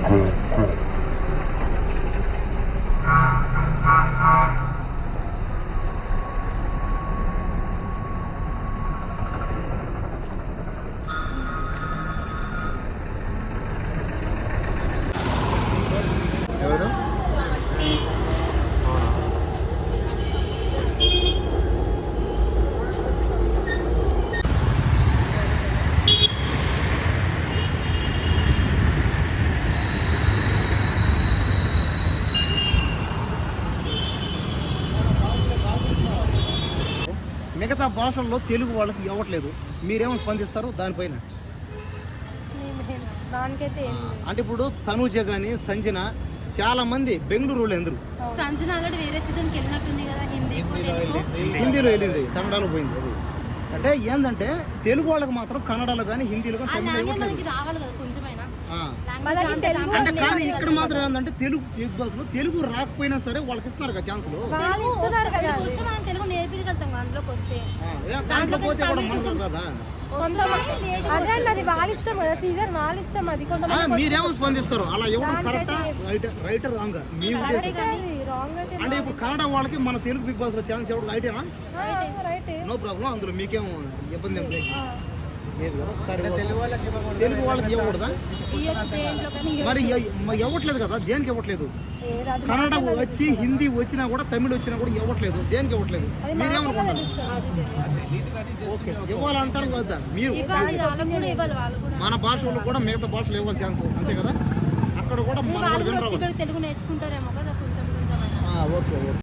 ఎవరు మిగతా భాషల్లో తెలుగు వాళ్ళకి ఇవ్వట్లేదు, మీరేమో స్పందిస్తారు దానిపైన? దానికైతే అంటే ఇప్పుడు తనూజ కానీ సంజన చాలా మంది బెంగళూరు అందరూ సంజన ఆల్రెడీ వేరే సీజన్కి వెళ్ళినట్టుంది కదా, హిందీలో వెళ్ళింది, కన్నడలో పోయింది. అది అంటే ఏంటంటే తెలుగు వాళ్ళకి మాత్రం కన్నడలో కానీ హిందీలో కానీ రావాలి కదా కొంచెమైనా. అంటే కానీ ఇక్కడ మాత్రం ఏంటంటే తెలుగు బిగ్ బాస్ లో తెలుగు రాకపోయినా సరే వాళ్ళకి ఇస్తున్నారు కదా ఛాన్సులు. తెలుగు నేర్పించగలుగుతాం అందులోకి వస్తే, దాంట్లో పోతే కూడా మనకు కదా. మీరేమో స్పందిస్తారు అలా ఇవ్వడం కరెక్టా రైటర్ రాంగ్ మీ ఉద్దేశం? అంటే ఇప్పుడు కన్నడ వాళ్ళకి మన తెలుగు బిగ్ బాస్ లో ఛాన్స్ ఇవ్వడం రైటేనా? నో ప్రాబ్లం, అందులో మీకేం ఇబ్బంది ఏం లేదు. తెలుగు వాళ్ళకి ఇవ్వకూడదా? మరి ఇవ్వట్లేదు కదా, దేనికి ఇవ్వట్లేదు? కన్నడ వచ్చి హిందీ వచ్చినా కూడా తమిళ వచ్చినా కూడా ఇవ్వట్లేదు, దేనికి ఇవ్వట్లేదు? మీరేమనుకుంటారు? ఓకే, ఇవ్వాలంటారు కదా మీరు. మన భాషలు కూడా మిగతా భాషలు ఇవ్వాలి ఛాన్స్, అంతే కదా? అక్కడ కూడా తెలుగు నేర్చుకుంటారేమో కదా కొంచెం. ఓకే.